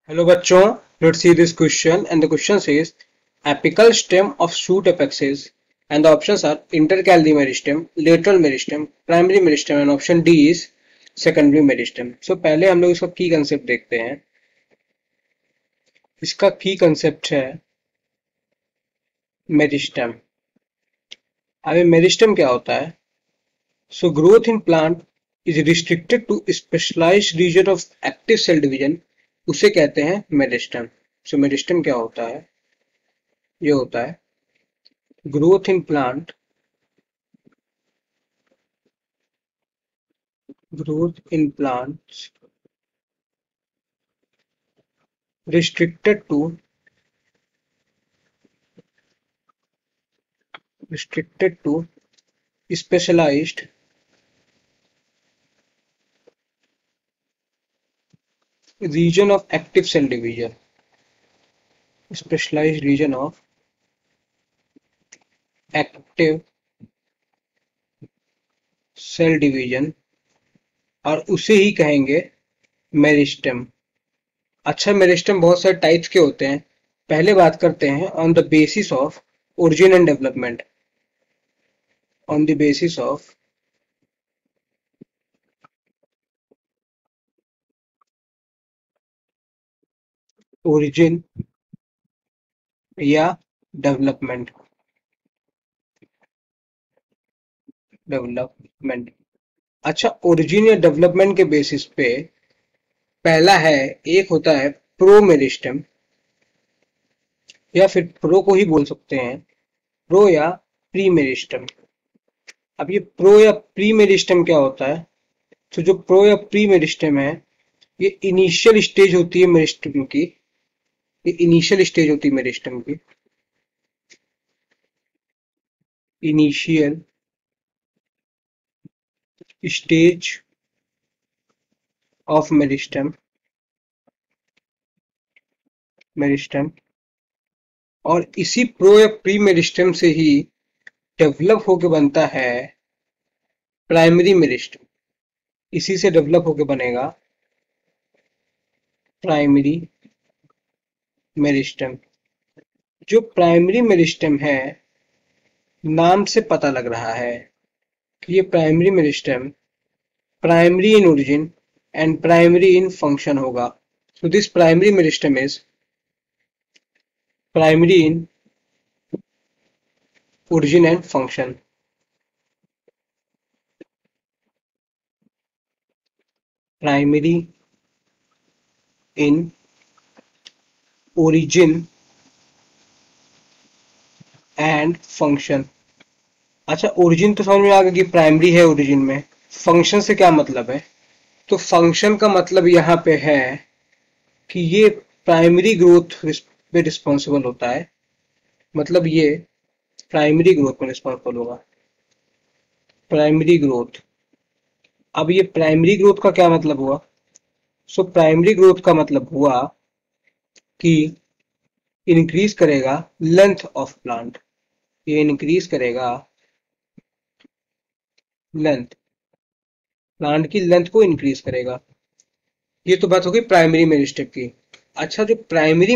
Hello बच्चों, let's see this question and the question says apical stem of shoot apexes and the options are intercalary meristem, lateral meristem, primary meristem and option D is secondary meristem. So पहले हम लोग इसका की concept देखते हैं. इसका की concept है मेरिस्टम. अभी मेरिस्टम क्या होता है? So growth in plant is restricted to specialized region of active cell division. उसे कहते हैं मेरिस्टम. So मेरिस्टम क्या होता है? ये होता है growth in plants restricted to specialized region of active cell division. Specialized region of active cell division और उसे ही कहेंगे मेरिस्टम. अच्छा, मेरिस्टम बहुत सारे टाइप्स के होते हैं. पहले बात करते हैं on the basis of origin and development. On the basis of origin या डेवलपमेंट. अच्छा, ओरिजिन या डेवलपमेंट के बेसिस पे पहला है, एक होता है प्रो मेरिस्टम या फिर प्रो को ही बोल सकते हैं प्रो या प्री मेरिस्टम. अब ये प्रो या प्री मेरिस्टम क्या होता है? तो जो प्रो या प्री मेरिस्टम है, ये इनिशियल स्टेज होती है मेरिस्टम की. ये इनिशियल स्टेज होती है मेरिस्टम की. इनिशियल स्टेज ऑफ मेरिस्टम और इसी प्रो या प्री मेरिस्टम से ही डेवलप होके बनता है प्राइमरी मेरिस्टम. इसी से डेवलप होके बनेगा प्राइमरी मेरिस्टम. जो प्राइमरी मेरिस्टम है, नाम से पता लग रहा है कि ये primary meristem primary in origin and primary in function होगा. So this primary meristem is primary in origin and function. Primary in origin and function. अच्छा, ओरिजिन तो समझ में आ गया कि प्राइमरी है ओरिजिन में. फंक्शन से क्या मतलब है? तो फंक्शन का मतलब यहाँ पे है कि ये प्राइमरी ग्रोथ पे रिस्पॉन्सिबल होता है. मतलब ये प्राइमरी ग्रोथ में रिस्पॉन्सिबल होगा. Primary growth. अब ये प्राइमरी ग्रोथ का क्या मतलब हुआ? सो प्राइमरी ग्रोथ का मतलब हुआ कि इंक्रीज करेगा लेंथ ऑफ प्लांट. ये इंक्रीज करेगा लेंथ, प्लांट की लेंथ को इंक्रीज करेगा. ये तो बात होगी प्राइमरी मेरिस्टम की. अच्छा, जो प्राइमरी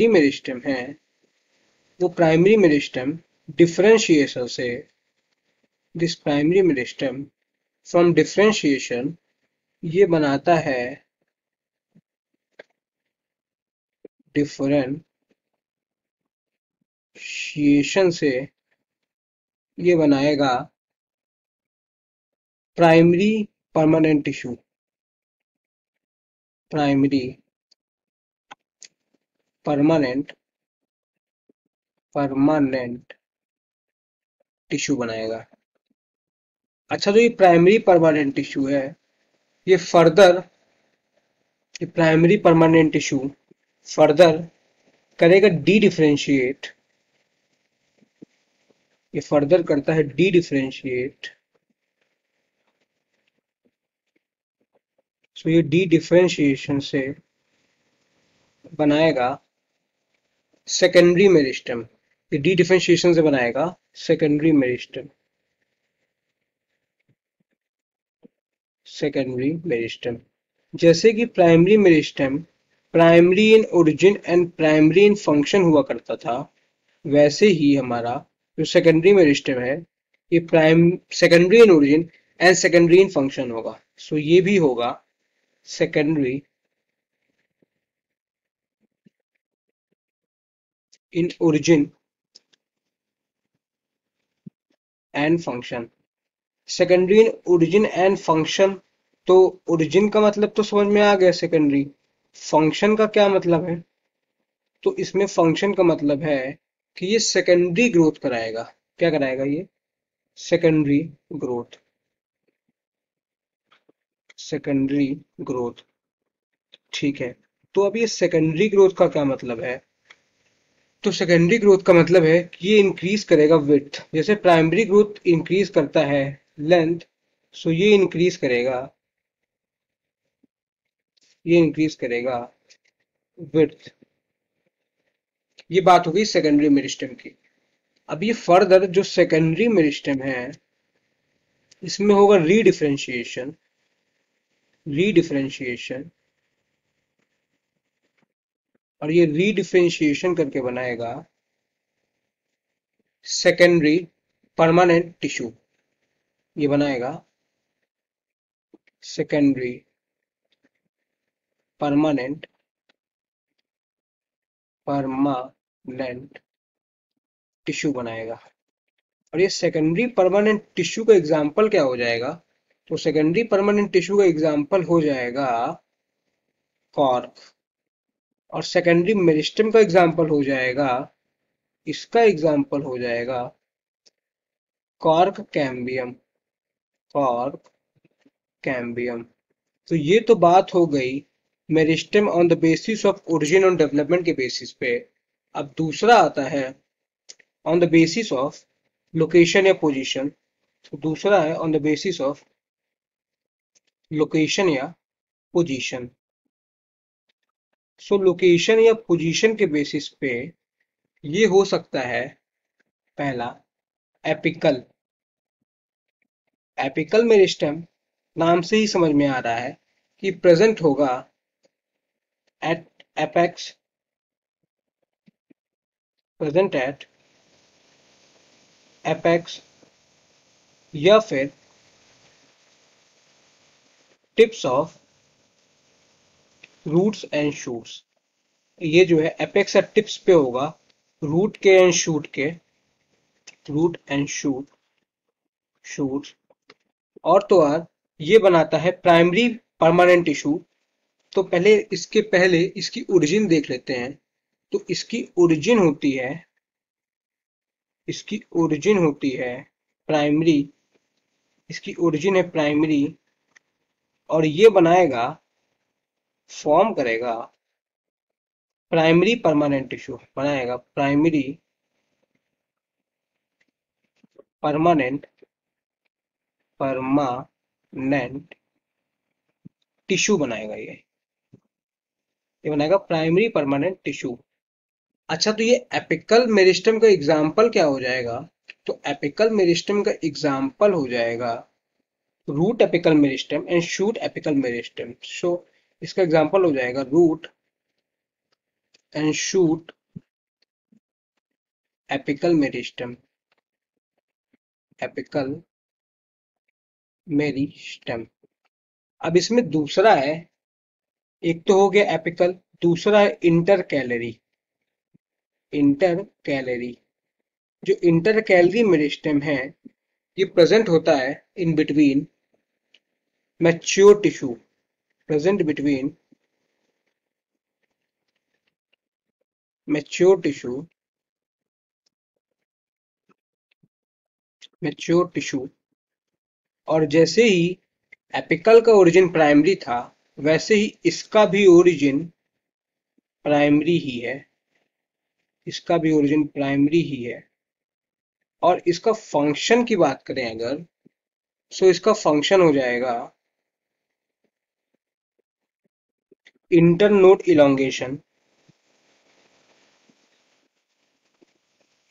मेरिस्टम है, वो प्राइमरी मेरिस्टम डिफरेंशिएशन से, this primary meristem from differentiation ये बनाता है डिफरेंशिएशन से ये बनाएगा primary permanent tissue. Primary permanent tissue बनाएगा. अच्छा, जो ये प्राइमरी परमानेंट टिश्यू है, ये प्राइमरी परमानेंट टिश्यू फर्दर करेगा डी डिफरेंशिएट. ये फर्दर करता है डी डिफरेंशिएट. सो ये डी डिफरेंशिएशन से बनाएगा सेकेंडरी मेरिस्टम. ये डी डिफरेंशिएशन से बनाएगा सेकेंडरी मेरिस्टम. Secondary meristem. जैसे कि primary meristem primary in origin and primary in function हुआ करता था, वैसे ही हमारा जो सेकेंडरी मेरिस्टेम है ये prime secondary in origin and secondary in function होगा। सो ये भी होगा secondary in origin and function. Secondary in origin and function, तो ओरिजिन का मतलब तो समझ में आ गया, सेकेंडरी। फंक्शन का क्या मतलब है? तो इसमें फंक्शन का मतलब है कि ये सेकेंडरी ग्रोथ कराएगा। क्या कराएगा ये? Secondary growth. सेकेंडरी ग्रोथ, ठीक है। तो अब ये सेकेंडरी ग्रोथ का क्या मतलब है? तो सेकेंडरी ग्रोथ का मतलब है कि ये इंक्रीज करेगा विड्थ। जैसे प्राइमरी ग्रोथ इंक्रीज करता है लेंथ, सो ये इंक्रीज करेगा विड्थ। ये बात हो गई सेकेंडरी मेरिस्टेम की। अब ये फर्दर जो सेकेंडरी मेरिस्टेम है इसमें होगा रीडिफरेंशिएशन। रीडिफरेंशिएशन, और ये रीडिफरेंशिएशन करके बनाएगा सेकेंडरी परमानेंट टिश्यू। ये बनाएगा सेकेंडरी परमानेंट परमानेंट टिश्यू बनाएगा। और ये सेकेंडरी परमानेंट टिश्यू का एग्जाम्पल क्या हो जाएगा? तो सेकेंडरी परमानेंट टिश्यू का एग्जाम्पल हो जाएगा कॉर्क। और सेकेंडरी मेरिस्टेम का एग्जाम्पल हो जाएगा, इसका एग्जाम्पल हो जाएगा कॉर्क कैम्बियम। Cork cambium. तो ये तो बात हो गई meristem on the basis of origin और डेवलपमेंट के बेसिस पे। अब दूसरा आता है on the basis of location या पोजीशन। तो दूसरा है on the basis of location या पोजीशन। सो लोकेशन या पोजीशन के बेसिस पे ये हो सकता है पहला एपिकल। एपिकल मेरिस्टेम नाम से ही समझ में आ रहा है कि प्रेजेंट होगा at apex, present at apex या फिर tips of roots and shoots. ये जो है एपेक्स या टिप्स पे होगा रूट के एंड शूट के, रूट एंड शूट्स। और तो और ये बनाता है प्राइमरी परमानेंट टिश्यू। तो पहले इसकी ओरिजिन देख लेते हैं। तो इसकी ओरिजिन होती है प्राइमरी। इसकी ओरिजिन है प्राइमरी, और ये बनाएगा, फॉर्म करेगा प्राइमरी परमानेंट टिश्यू। बनाएगा प्राइमरी परमानेंट परमानेंट टिश्यू बनाएगा ये बनाएगा प्राइमरी परमानेंट टिश्यू। अच्छा, तो ये एपिकल मेरिस्टम का एग्जाम्पल क्या हो जाएगा? तो एपिकल मेरिस्टम का एग्जाम्पल हो जाएगा root apical meristem and shoot apical meristem. So इसका एग्जाम्पल हो जाएगा root and shoot apical meristem. Apical meristem. अब इसमें दूसरा है, एक तो हो गया एपिकल, दूसरा है इंटर कैलरी। इंटर कैलरी, जो इंटर कैलरी मेरिस्टम है ये प्रेजेंट होता है in between mature tissue. Present between mature tissue, mature tissue. और जैसे ही एपिकल का ओरिजिन प्राइमरी था, वैसे ही इसका भी ओरिजिन प्राइमरी ही है। इसका भी ओरिजिन प्राइमरी ही है। और इसका फंक्शन की बात करें अगर, सो इसका फंक्शन हो जाएगा इंटरनोड इलोंगेशन।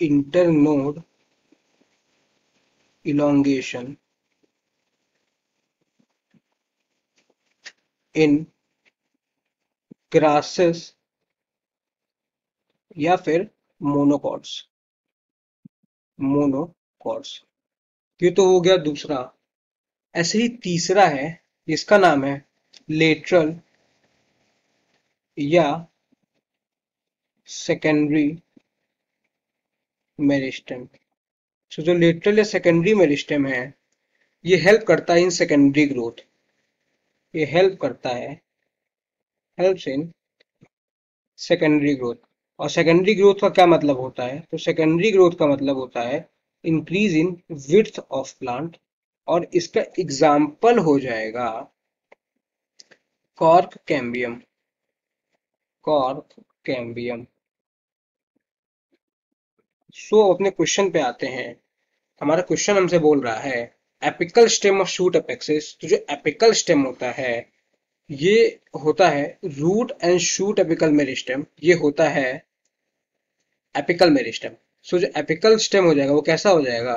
इंटरनोड इलोंगेशन इन ग्रासेस या फिर मोनोकॉट्स। मोनोकॉट्स, ये तो हो गया दूसरा। ऐसे ही तीसरा है जिसका नाम है लेटरल या सेकेंडरी मेरिस्टेम। सो जो लेटरल या सेकेंडरी मेरिस्टेम है ये हेल्प करता है इन सेकेंडरी ग्रोथ। ये हेल्प करता है, हेल्प्स इन सेकेंडरी ग्रोथ। और सेकेंडरी ग्रोथ का क्या मतलब होता है? तो सेकेंडरी ग्रोथ का मतलब होता है increase in width of plant, और इसका एग्जाम्पल हो जाएगा cork cambium. Cork cambium. So अपने क्वेश्चन पे आते हैं। हमारा क्वेश्चन हमसे बोल रहा है apical stem of shoot apexes. तो जो एपिकल स्टेम होता है ये होता है root and shoot apical meristem, ये होता है एपिकल मेरिस्टेम। सो जो एपिकल स्टेम हो जाएगा वो कैसा हो जाएगा?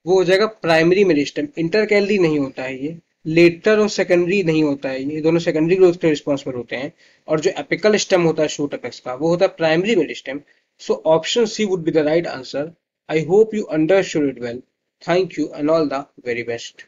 वो हो जाएगा प्राइमरी मेरिस्टेम। इंटरकैलरी नहीं होता है ये, लेटर और सेकेंडरी नहीं होता है, ये दोनों सेकेंडरी ग्रोथ के रिस्पॉन्सिबल होते हैं। और जो एपिकल स्टेम होता है शूट अपेक्स का वो होता है primary meristem. So option C would be the right answer. I hope you understood it well. Thank you and all the very best.